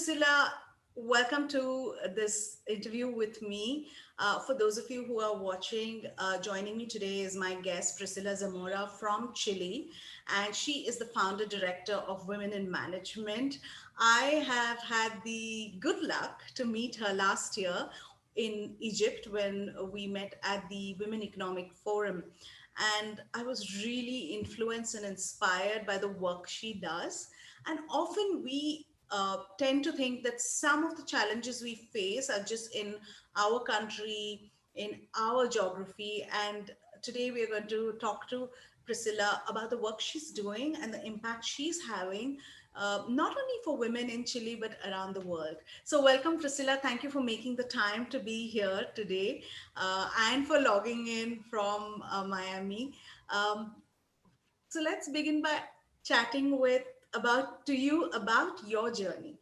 Priscilla. Welcome to this interview with me. For those of you who are watching, joining me today is my guest, Priscilla Zamora from Chile, and she is the founder director of Women in Management. I have had the good luck to meet her last year in Egypt when we met at the Women Economic Forum. And I was really influenced and inspired by the work she does. And often we tend to think that some of the challenges we face are just in our country, in our geography. And today we are going to talk to Priscilla about the work she's doing and the impact she's having, not only for women in Chile, but around the world. So, welcome, Priscilla. Thank you for making the time to be here today and for logging in from Miami. Um, so, let's begin by chatting with about to you about your journey.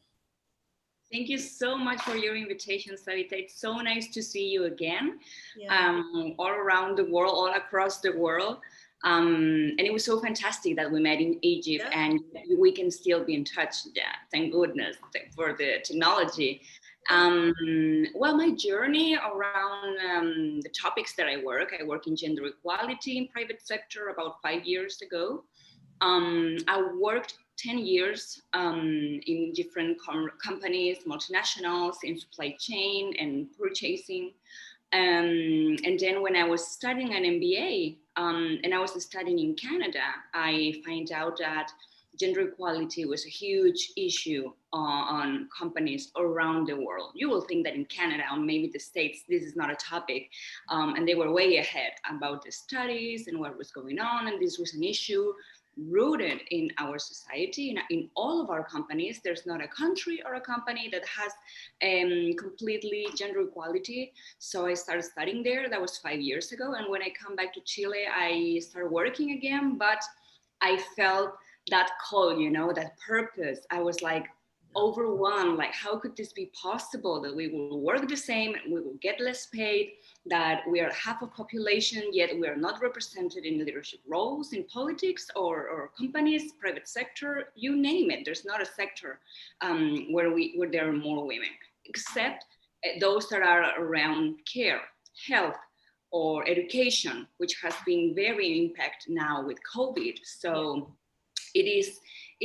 Thank you so much for your invitation, Savita. It's so nice to see you again, Yeah. all around the world, all across the world. And it was so fantastic that we met in Egypt Yeah. and we can still be in touch. Yeah, thank goodness for the technology. Well, my journey around the topics that I work in gender equality in private sector about 5 years ago. I worked 10 years in different companies, multinationals, in supply chain and purchasing. And then when I was studying an MBA and I was studying in Canada, I find out that gender equality was a huge issue on companies around the world. You will think that in Canada or maybe the States, this is not a topic. And they were way ahead about the studies and what was going on. And this was an issue rooted in our society, in all of our companies. There's not a country or a company that has completely gender equality. So I started studying there. That was 5 years ago. And when I come back to Chile, I started working again, but I felt that call, that purpose. I was like overwhelmed, like how could this be possible that we will work the same, we will get less paid, that we are half of population, yet we are not represented in leadership roles in politics or companies, private sector, you name it. There's not a sector where there are more women, except those that are around care, health, or education, which has been very impacted now with COVID. So it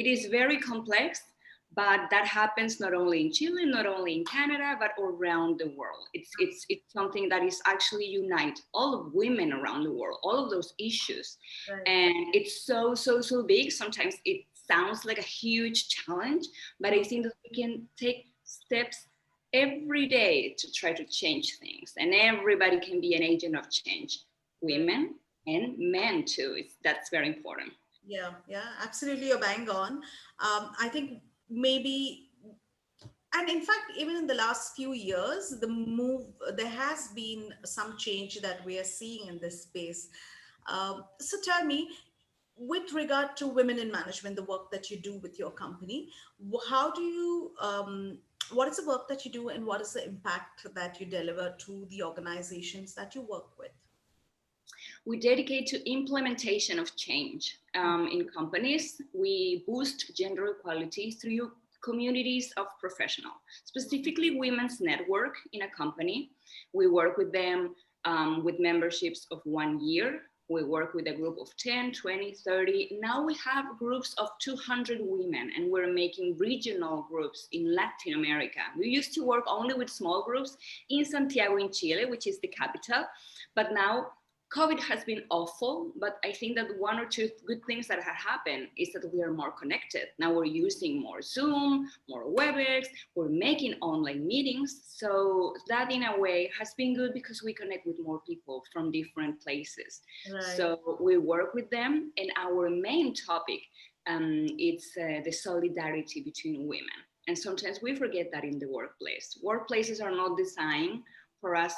is very complex, but that happens not only in Chile, not only in Canada, but around the world. It's something that is actually unite all of women around the world, all of those issues. Right. And it's so big. Sometimes it sounds like a huge challenge, but I think that we can take steps every day to try to change things. And everybody can be an agent of change, women and men too. That's very important. Yeah, yeah, absolutely. You're bang on. I think maybe, and in fact, even in the last few years, there has been some change that we are seeing in this space. So tell me, with regard to women in management, the work that you do with your company, how do you, what is the work that you do and what is the impact that you deliver to the organizations that you work with? We dedicate to implementation of change in companies. We boost gender equality through communities of professionals, specifically women's network in a company. We work with them with memberships of 1 year. We work with a group of 10, 20, 30. Now we have groups of 200 women, and we're making regional groups in Latin America. We used to work only with small groups in Santiago in Chile, which is the capital, but now COVID has been awful, but I think that one or two good things that have happened is that we are more connected. Now we're using more Zoom, more WebEx, we're making online meetings. So that in a way has been good because we connect with more people from different places. Right. So we work with them, and our main topic is the solidarity between women. And sometimes we forget that in the workplace. Workplaces are not designed for us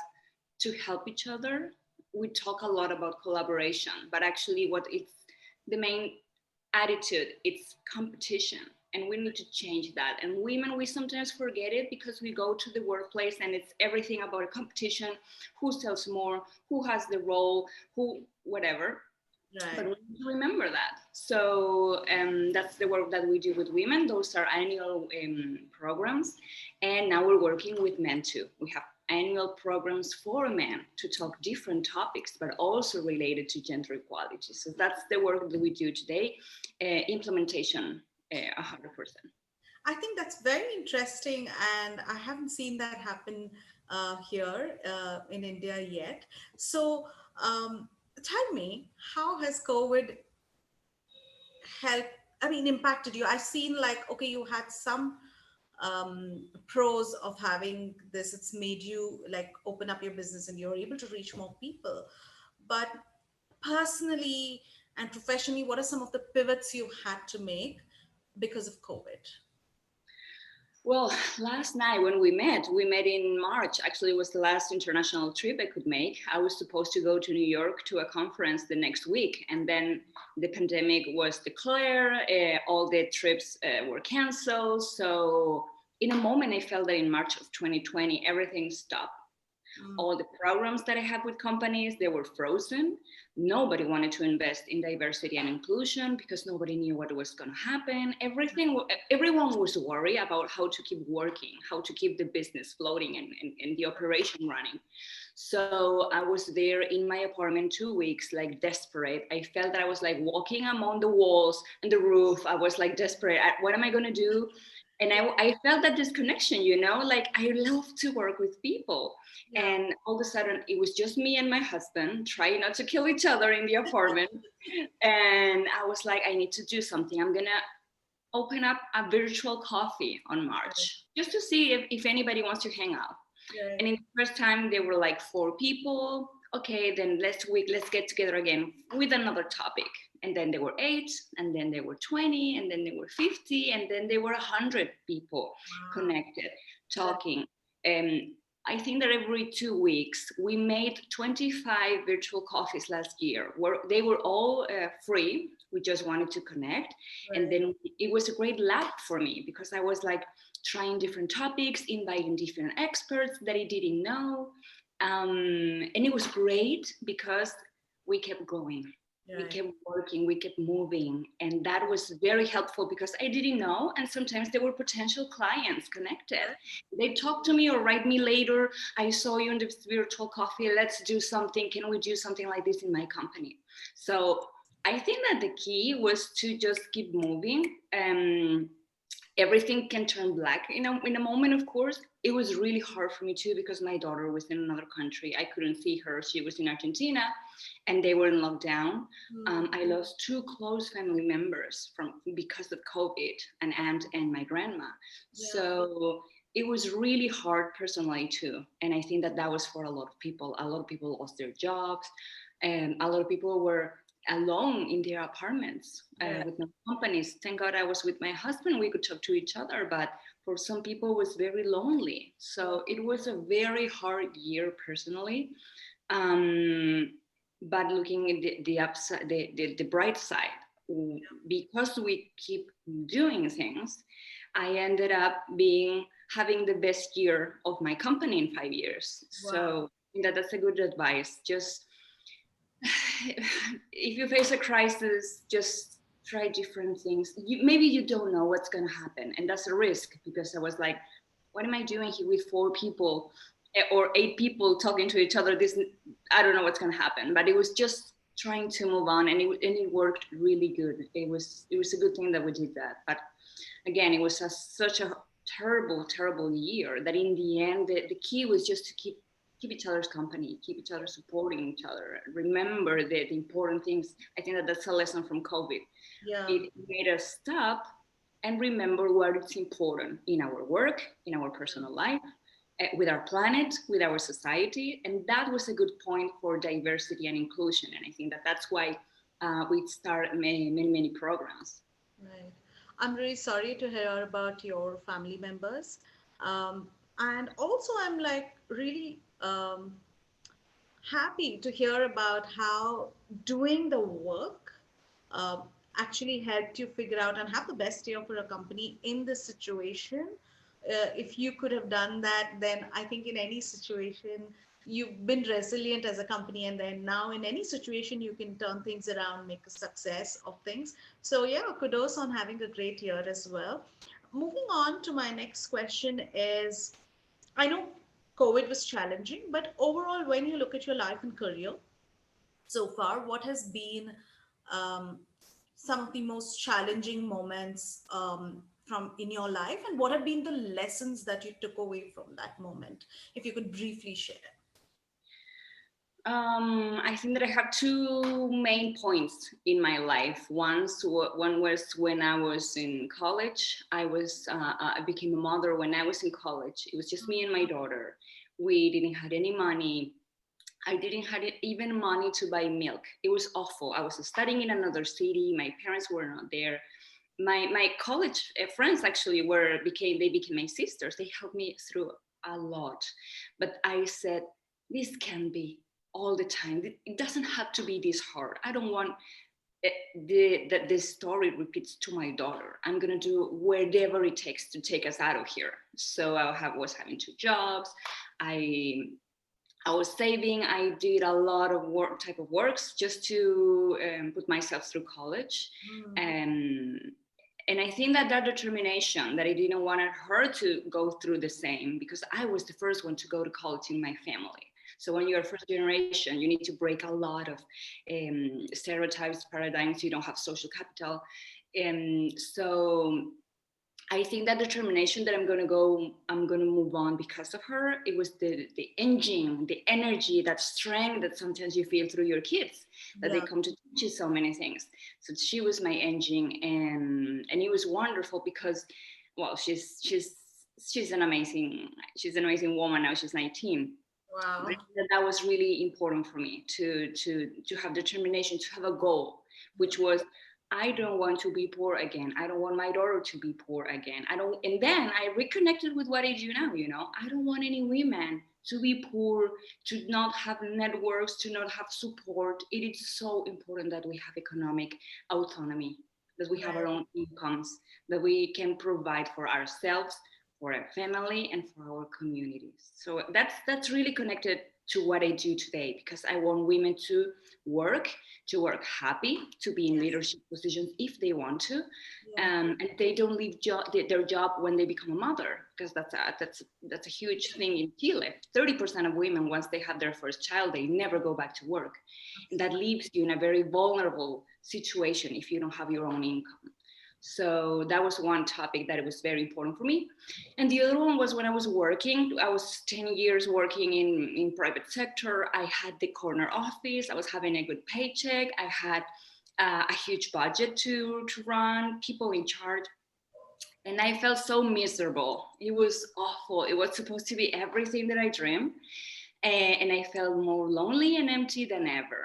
to help each other. We talk a lot about collaboration, but actually what it's the main attitude, it's competition. And we need to change that. And women, we sometimes forget it because we go to the workplace and it's everything about a competition, who sells more, who has the role, who, whatever. Right. But we need to remember that. So that's the work that we do with women. Those are annual programs. And now we're working with men too. We have annual programs for men to talk different topics, but also related to gender equality. So that's the work that we do today, implementation 100%. I think that's very interesting, and I haven't seen that happen here in India yet. So, tell me, how has COVID helped? I mean, impacted you? I've seen like, okay, you had some pros of having this. It's made you like open up your business, and you're able to reach more people. But personally and professionally, what are some of the pivots you had to make because of COVID? Well, last night when we met in March. Actually, it was the last international trip I could make. I was supposed to go to New York to a conference the next week, and then the pandemic was declared. All the trips were canceled. So, in a moment, I felt that in March of 2020, everything stopped. Mm, All the programs that I have with companies, they were frozen. Nobody wanted to invest in diversity and inclusion because nobody knew what was going to happen. Everyone was worried about how to keep working, how to keep the business floating and the operation running. So I was there in my apartment 2 weeks, like desperate. I felt that I was like walking among the walls and the roof. I was like desperate. What am I going to do? And I felt that disconnection, like I love to work with people. yeah. And all of a sudden, it was just me and my husband trying not to kill each other in the apartment. And I was like, I need to do something. I'm going to open up a virtual coffee on Right. March just to see if anybody wants to hang out. Right. And in the first time, there were like 4 people. Okay, then let's get together again with another topic. And then there were 8, and then there were 20, and then there were 50, and then there were 100 people Wow. connected, Right. talking. I think that every 2 weeks we made 25 virtual coffees last year, where they were all free. We just wanted to connect, and Right. then it was a great lab for me because I was like trying different topics, inviting different experts that I didn't know, and it was great because we kept going, we Right. kept working, we kept moving, and that was very helpful because I didn't know, and sometimes there were potential clients connected. Right. They talk to me or write me later, I saw you in the virtual coffee, let's do something, can we do something like this in my company? So I think that the key was to just keep moving. Everything can turn black in a moment, of course. It was really hard for me too because my daughter was in another country. I couldn't see her. She was in Argentina and they were in lockdown. Mm, I lost 2 close family members from because of COVID, an aunt and my grandma. yeah. So it was really hard personally too. And I think that that was for a lot of people. A lot of people lost their jobs, and a lot of people were alone in their apartments Right. with no companies. Thank God I was with my husband. We could talk to each other, but for some people it was very lonely. Yeah. So it was a very hard year personally. Um, but looking at the upside, the bright side, because we keep doing things, I ended up having the best year of my company in 5 years. Wow. So that's a good advice. Just if you face a crisis, just try different things. Maybe you don't know what's going to happen, and that's a risk because I was like, what am I doing here with 4 people or 8 people talking to each other? This, I don't know what's going to happen, but it was just trying to move on, and it worked really good. It was a good thing that we did that, but again, it was such a terrible year that in the end, the key was just to keep each other's company, keep each other supporting each other, remember the important things. I think that that's a lesson from COVID. Yeah. It made us stop and remember what is important in our work, in our personal life, with our planet, with our society. And that was a good point for diversity and inclusion. And I think that that's why we start many programs. Right. I'm really sorry to hear about your family members. And also, I'm like really happy to hear about how doing the work um, actually helped you figure out and have the best year for a company in this situation. If you could have done that, then I think in any situation, you've been resilient as a company, and then now in any situation you can turn things around, make a success of things. So yeah, kudos on having a great year as well. Moving on to my next question is, I know COVID was challenging, but overall, when you look at your life and career so far, what has been um, some of the most challenging moments from in your life, and what have been the lessons that you took away from that moment? If you could briefly share. I think that I have two main points in my life. One was when I was in college. I became a mother when I was in college. It was just me and my daughter. We didn't have any money. I didn't have even money to buy milk. It was awful. I was studying in another city. My parents were not there. My college friends actually became my sisters. They helped me through a lot. But I said, this can be all the time. It doesn't have to be this hard. I don't want that this story repeats to my daughter. I'm gonna do whatever it takes to take us out of here. So was having two jobs. I I was saving. I did a lot of type of works just to put myself through college, Mm, and I think that that determination that I didn't want her to go through the same, because I was the first one to go to college in my family. So when you're first generation, you need to break a lot of stereotypes, paradigms. You don't have social capital, and so I think that determination that I'm gonna move on because of her. It was the engine, the energy, that strength that sometimes you feel through your kids, that they yeah. come to teach you so many things. So she was my engine, and it was wonderful because, well, she's an amazing woman now. She's 19. But Wow. that was really important for me to have determination, to have a goal, which was, I don't want to be poor again. I don't want my daughter to be poor again. I don't. And then I reconnected with what I do now. I don't want any women to be poor, to not have networks, to not have support. It is so important that we have economic autonomy, that we have our Right. own incomes, that we can provide for ourselves, for our family, and for our communities. So that's really connected to what I do today, because I want women work to work happy, to be in Yes. leadership positions if they want to, Yeah. and they don't leave their job when they become a mother, because that's a huge thing in Chile. 30% of women, once they have their first child, they never go back to work, and that Absolutely. leaves you in a very vulnerable situation if you don't have your own income. So that was one topic that was very important for me. And the other one was when I was working. I was 10 years working in private sector. I had the corner office. I was having a good paycheck. I had a huge budget to run, people in charge. And I felt so miserable. It was awful. It was supposed to be everything that I dreamed. And I felt more lonely and empty than ever.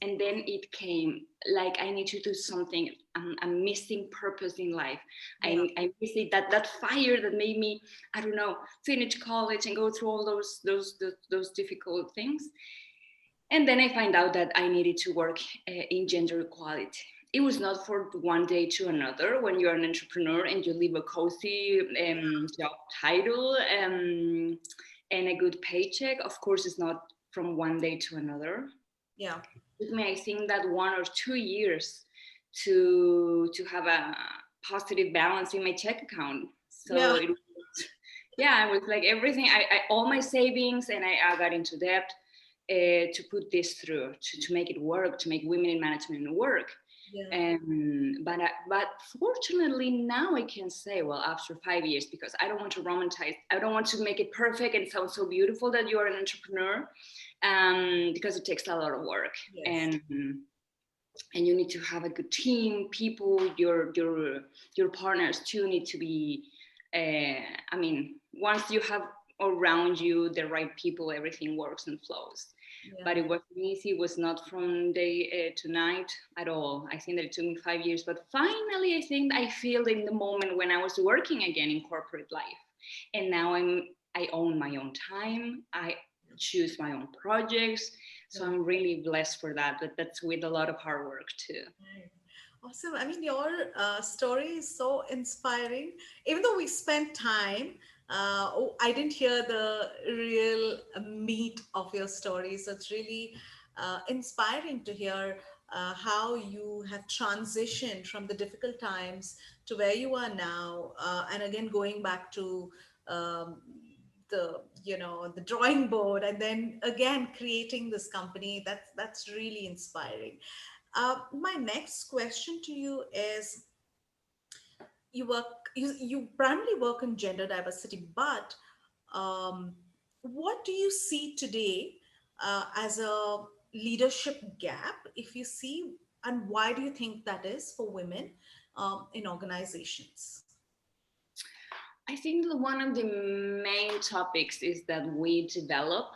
And then it came, like, I need to do something. I'm missing purpose in life. Yeah. I missing that fire that made me, I don't know, finish college and go through all those difficult things. And then I find out that I needed to work in gender equality. It was not for one day to another. When you're an entrepreneur and you leave a cozy job title and a good paycheck, of course, it's not from one day to another. Yeah. It took me, I think, that 1 or 2 years to have a positive balance in my check account. So Yeah. it was, yeah, it was like everything, I all my savings, and I got into debt to put this through, to make it work, to make women in management work. Yeah. But fortunately now I can say, well, after 5 years, because I don't want to romanticize, I don't want to make it perfect and sound so beautiful that you are an entrepreneur, because it takes a lot of work, Yes. and you need to have a good team, people, your partners too need to be. I mean, once you have around you the right people, everything works and flows. Yeah. But it wasn't easy. It was not from day to night at all. I think that it took me 5 years, but finally, I think I feel in the moment when I was working again in corporate life, and now I own my own time. I choose my own projects, so Yeah. I'm really blessed for that. But that's with a lot of hard work too. Right. Awesome. I mean, your story is so inspiring. Even though we spent time, Oh, I didn't hear the real meat of your story. So it's really inspiring to hear how you have transitioned from the difficult times to where you are now. And again, going back to um, the drawing board, and then again creating this company. That's really inspiring. My next question to you is, you primarily work in gender diversity, but um, what do you see today as a leadership gap, if you see, and why do you think that is for women in organizations? I think that one of the main topics is that we develop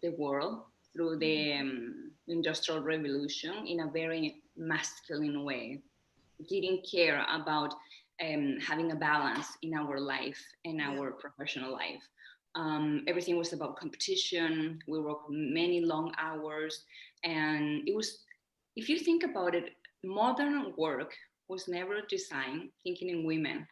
the world through the industrial revolution in a very masculine way. Didn't care about having a balance in our life and Yeah, our professional life. Everything was about competition. We worked many long hours, and it was, if you think about it, modern work was never designed thinking in women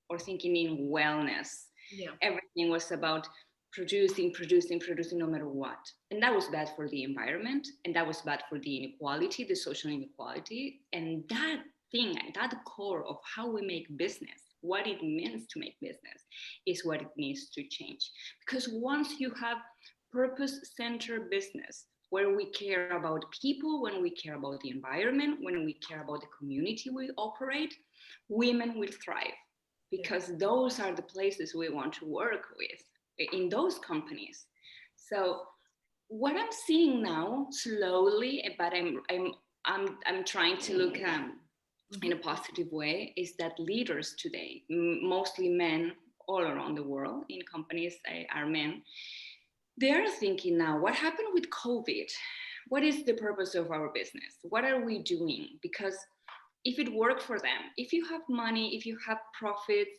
or thinking in wellness. yeah, Everything was about producing, producing, producing no matter what. And that was bad for the environment. And that was bad for the inequality, the social inequality. And that thing, that core of how we make business, what it means to make business, is what it needs to change. Because once you have purpose-centered business, where we care about people, when we care about the environment, when we care about the community we operate, women will thrive, yeah, because those are the places we want to work with in those companies. So what I'm seeing now slowly, but I'm trying to look in a hmm, positive way, is that leaders today, mostly men all around the world in companies are men. They're thinking now, what happened with COVID? What is the purpose of our business? What are we doing? Because if it worked for them, if you have money, if you have profits,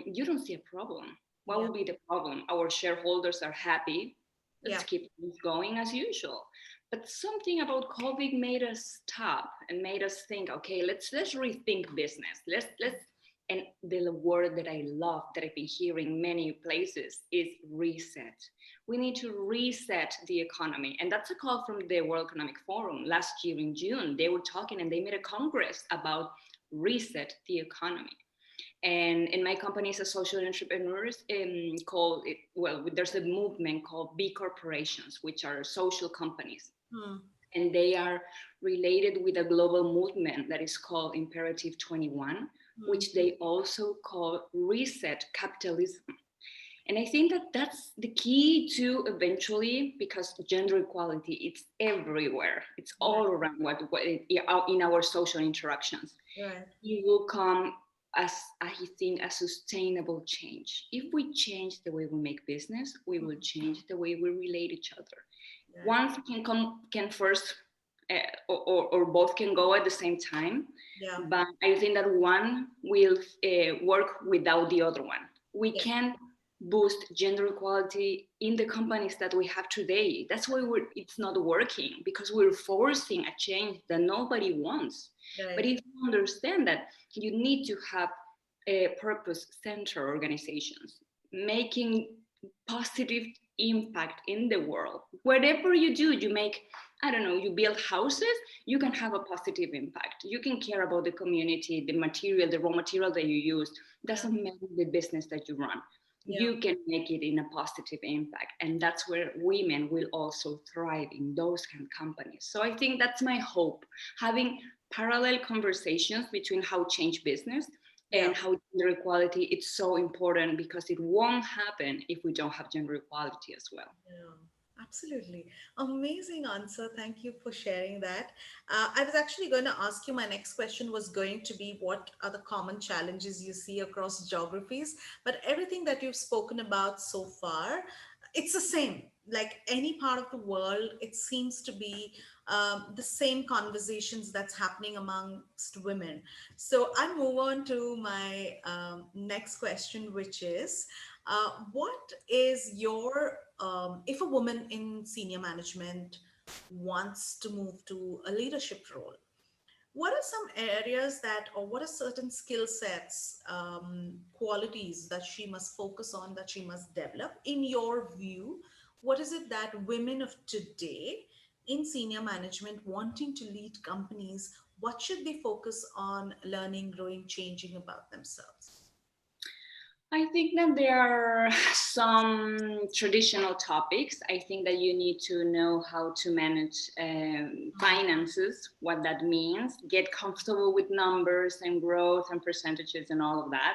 you don't see a problem. What yeah, will be the problem? Our shareholders are happy. Let's yeah, keep things going as usual. But something about COVID made us stop and made us think, okay, let's rethink business. Let's and the word that I love that I've been hearing many places is reset. We need to reset the economy. And that's a call from the World Economic Forum last year in June. They were talking and they made a congress about reset the economy. And in my company as a social entrepreneurs, called it, well, there's a movement called B corporations, which are social companies. hmm, And they are related with a global movement that is called Imperative 21, hmm, which they also call reset capitalism. And I think that that's the key to eventually, because gender equality, it's everywhere. It's right, all around in our social interactions. right, It will come as, I think, a sustainable change. If we change the way we make business, we will hmm, change the way we relate each other. right, One can first, or both can go at the same time, yeah, but I think that one will work without the other one. We yeah, can boost gender equality in the companies that we have today. That's why it's not working, because we're forcing a change that nobody wants. But right, if you understand that you need to have purpose-centered organizations making positive impact in the world. Whatever you do, you make, I don't know, you build houses, you can have a positive impact. You can care about the community, the material, the raw material that you use. yeah, Doesn't matter the business that you run. yeah. You can make it in a positive impact. And that's where women will also thrive in those kind of companies. So I think that's my hope, having parallel conversations between how change business Yeah. and how gender equality is so important, because it won't happen if we don't have gender equality as well. Yeah, absolutely. Amazing answer. Thank you for sharing that. I was actually going to ask you, my next question was going to be, what are the common challenges you see across geographies? But everything that you've spoken about so far, it's the same. Like any part of the world, it seems to be the same conversations that's happening amongst women. So I move on to my next question, which is, what is your, if a woman in senior management wants to move to a leadership role, what are some areas that, or what are certain skill sets, qualities that she must focus on, that she must develop? In your view, what is it that women of today in senior management wanting to lead companies, what should they focus on learning, growing, changing about themselves? I think that there are some traditional topics. I think that you need to know how to manage finances, what that means, get comfortable with numbers and growth and percentages and all of that.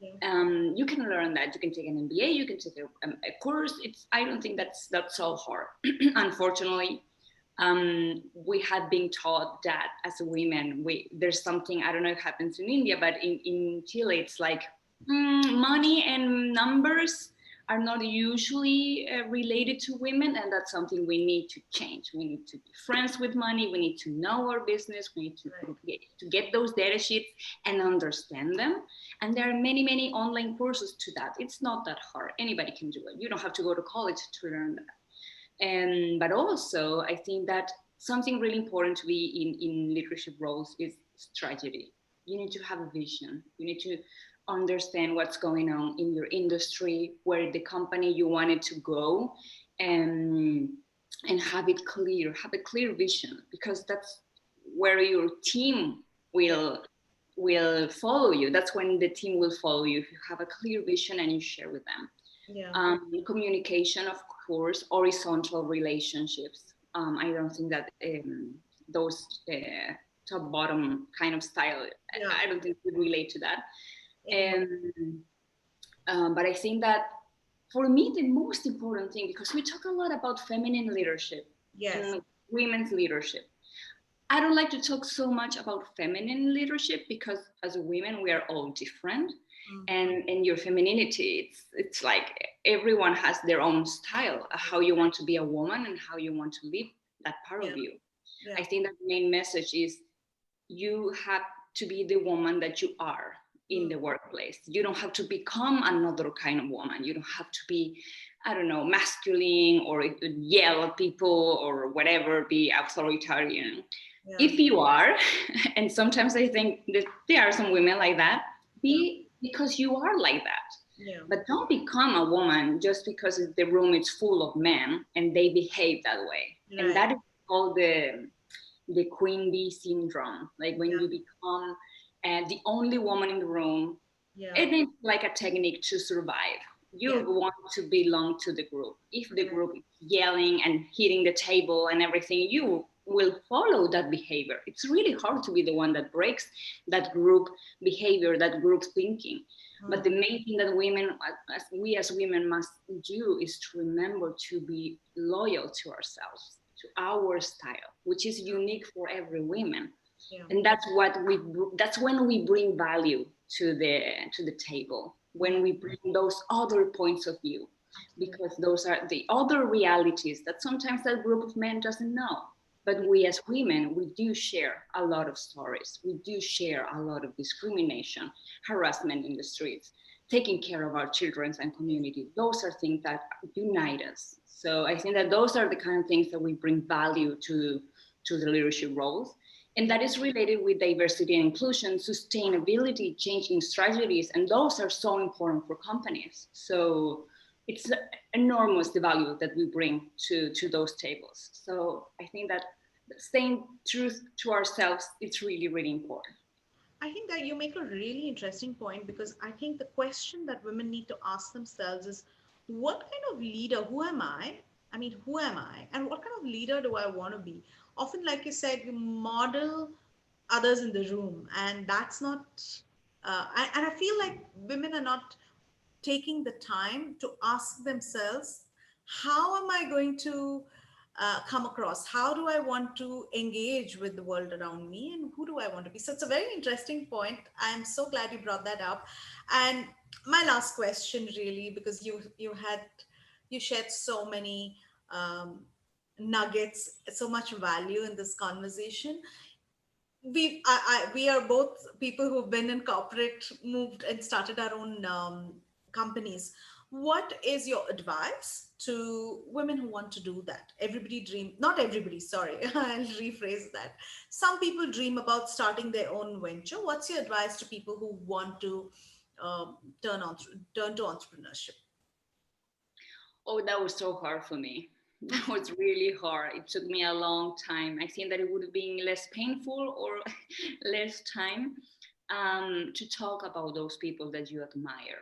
Yeah. You can learn that. You can take an MBA, you can take a course. I don't think that's so hard. Unfortunately, we have been taught that as women, there's something, I don't know if it happens in India, but in Chile, it's like money and numbers are not usually related to women, and that's something we need to change. We need to be friends with money. We need to know our business. We need Right. to get those data sheets and understand them. And there are many, many online courses to that. It's not that hard. Anybody can do it. You don't have to go to college to learn that. And but also, I think that something really important to be in leadership roles is strategy. You need to have a vision. You need to understand what's going on in your industry, where the company you wanted to go, and have it clear, have a clear vision, because that's where your team Yeah. will follow you. That's when the team will follow you, if you have a clear vision and you share with them. Yeah. Communication, of course, horizontal relationships. I don't think that those top bottom kind of style, Yeah. I don't think we relate to that. Anymore. And but I think that for me, the most important thing, because we talk a lot about feminine leadership Yes. and women's leadership, I don't like to talk so much about feminine leadership, because as women we are all different, Mm. and your femininity, it's like everyone has their own style, how you want to be a woman and how you want to live that part Yeah. of you. Yeah. I think that the main message is you have to be the woman that you are in Mm. the workplace. You don't have to become another kind of woman. You don't have to be, I don't know, masculine or yell at people or whatever, be authoritarian. Yeah. If you are, and sometimes I think that there are some women like that, Yeah. be because you are like that. Yeah. But don't become a woman just because the room is full of men and they behave that way. And Right. that is called the queen bee syndrome. Like when Yeah. you become the only woman in the room, Yeah. it is like a technique to survive. You Yeah. want to belong to the group. If the Right. group is yelling and hitting the table and everything, you will follow that behavior. It's really hard to be the one that breaks that group behavior, that group thinking. But the Mm. main thing that women, as women must do, is to remember to be loyal to ourselves, to our style, which is unique for every woman. Yeah. And that's when we bring value to the table, Yeah. when we bring those other points of view, Absolutely. because those are the other realities that sometimes that group of men doesn't know. But we as women, we do share a lot of stories. We do share a lot of discrimination, harassment in the streets, taking care of our children and community. Those are things that unite us. So I think that those are the kind of things that we bring value to the leadership roles. And Yeah. that is related with diversity and inclusion, sustainability, changing strategies, and those are so important for companies. So it's enormous the value that we bring to those tables. So I think that staying true to ourselves is really, really important. I think that you make a really interesting point, because I think the question that women need to ask themselves is, what kind of leader, who am I? I mean, who am I? And what kind of leader do I want to be? Often, like you said, you model others in the room, and that's not, and I feel like women are not taking the time to ask themselves, how am I going to come across? How do I want to engage with the world around me? And who do I want to be? So it's a very interesting point. I'm so glad you brought that up. And my last question, really, because you shared so many nuggets, so much value in this conversation. We are both people who've been in corporate, moved and started our own companies. what is your advice to women who want to do that? Everybody dream, not everybody, sorry, I'll rephrase that. Some people dream about starting their own venture. What's your advice to people who want to turn to entrepreneurship? Oh, that was so hard for me. That was really hard. It took me a long time. I think that it would have been less painful or less time to talk about those people that you admire.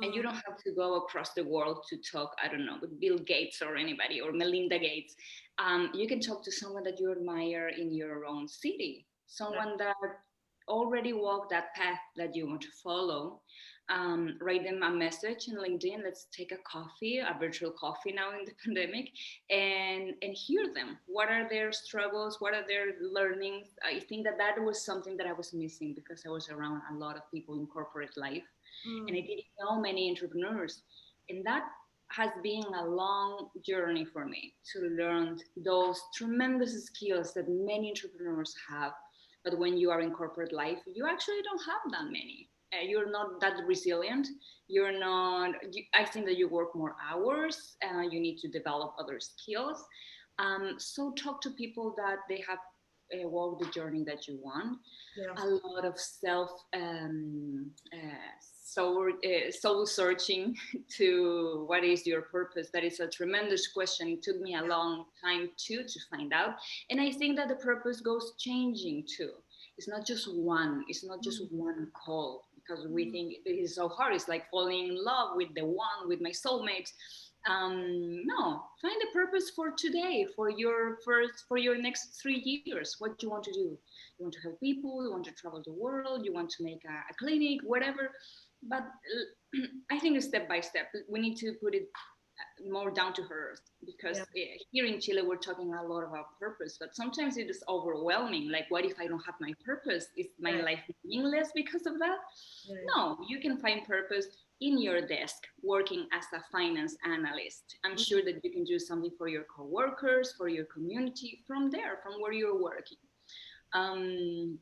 And you Mm, don't have to go across the world to talk, I don't know, with Bill Gates or anybody or Melinda Gates. You can talk to someone that you admire in your own city, right. someone that already walked that path that you want to follow. Write them a message in LinkedIn. Let's take a coffee, a virtual coffee now in the pandemic, and hear them. What are their struggles? What are their learnings? I think that that was something that I was missing because I was around a lot of people in corporate life, and I Mm, didn't know many entrepreneurs, and that has been a long journey for me to learn those tremendous skills that many entrepreneurs have, but when you are in corporate life you actually don't have that many. You're not that resilient. You're not I think that you work more hours. You need to develop other skills. So talk to people that they have walked the journey that you want. yeah. A lot of self soul searching to what is your purpose. That is a tremendous question. It took me a long time too to find out, and I think that the purpose goes changing too. It's not just one. It's not just Mm, one call because we mm, think it is so hard. It's like falling in love with the one, with my soulmate. No, find a purpose for today, for your next 3 years. What you want to do? You want to help people. You want to travel the world. You want to make a clinic, whatever. But I think step by step, we need to put it more down to earth because yeah. here in Chile we're talking a lot about purpose, but sometimes it is overwhelming. Like, what if I don't have my purpose? Is my Right. life meaningless because of that? Right. No, you can find purpose in your desk working as a finance analyst. I'm Mm, sure that you can do something for your coworkers, for your community, from there, from where you're working. Um,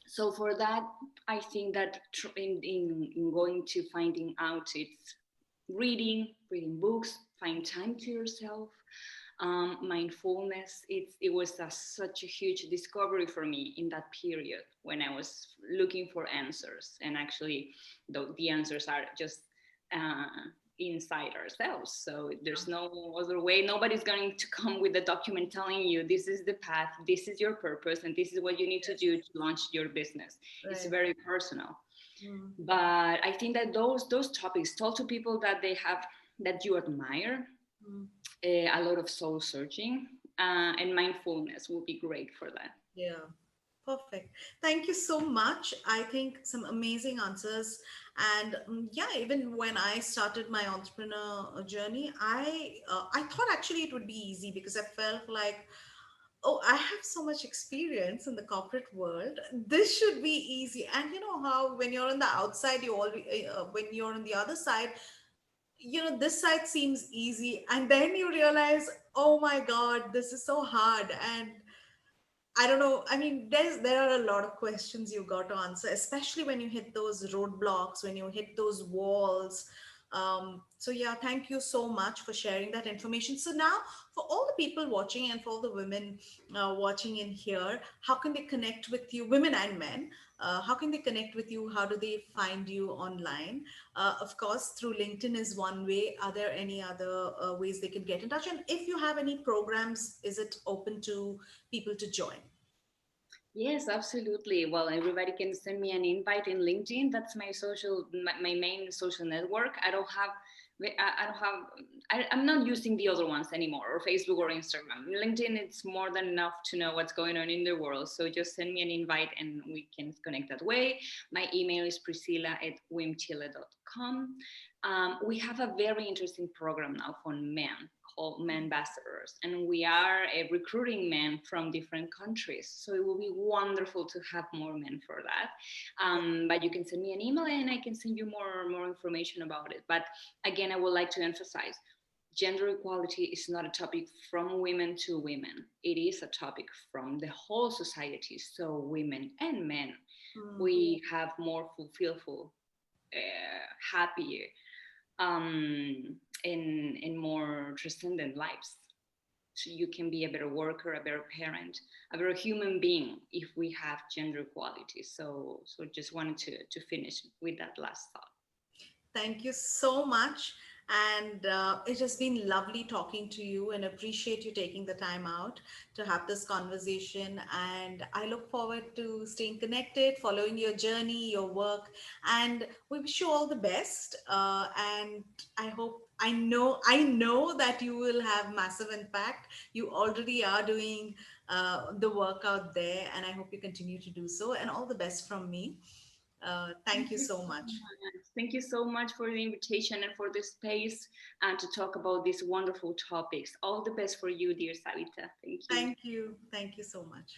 so for that, I think that in going to finding out, it's reading books, find time to yourself. Mindfulness, it was such a huge discovery for me in that period when I was looking for answers, and actually the answers are just uh, inside ourselves. So there's no other way. Nobody's going to come with a document telling you this is the path, this is your purpose, and this is what you need to yes. do to launch your business. It's Right. very personal. Mm, But I think that those topics, talk to people that they have, that you admire. mm. A lot of soul searching, and mindfulness will be great for that. Yeah, perfect. Thank you so much. I think some amazing answers. And yeah, even when I started my entrepreneur journey, I thought actually it would be easy because I felt like, oh, I have so much experience in the corporate world. This should be easy. And you know how when you're on the outside, you already when you're on the other side, this side seems easy, and then you realize, oh my God, this is so hard. And I don't know. I mean, there are a lot of questions you got to answer, especially when you hit those roadblocks, when you hit those walls. So yeah, thank you so much for sharing that information. So now, for all the people watching and for all the women watching in here, how can they connect with you, women and men? How can they connect with you? How do they find you online? Of course, through LinkedIn is one way. Are there any other ways they can get in touch? And if you have any programs, is it open to people to join? Yes, absolutely. Well, everybody can send me an invite in LinkedIn. That's my main social network. I don't have, I'm not using the other ones anymore, or Facebook or Instagram. LinkedIn, it's more than enough to know what's going on in the world. So just send me an invite and we can connect that way. My email is priscilla@wimchile.com. We have a very interesting program now for men called Men Ambassadors, and we are recruiting men from different countries. So it will be wonderful to have more men for that. But you can send me an email and I can send you more information about it. But again, I would like to emphasize, gender equality is not a topic from women to women. It is a topic from the whole society. So women and men, Mm, we have more fulfillful, happy, in more transcendent lives. So you can be a better worker, a better parent, a better human being if we have gender equality. So just wanted to finish with that last thought. Thank you so much. And it has been lovely talking to you and appreciate you taking the time out to have this conversation. And I look forward to staying connected, following your journey, your work. And we wish you all the best. And I hope, I know that you will have massive impact. You already are doing the work out there. And I hope you continue to do so. And all the best from me. Thank Thank you you so so much. much. Thank you so much for the invitation and for the space and to talk about these wonderful topics. All the best for you, dear Savita. Thank you. Thank you. Thank you so much.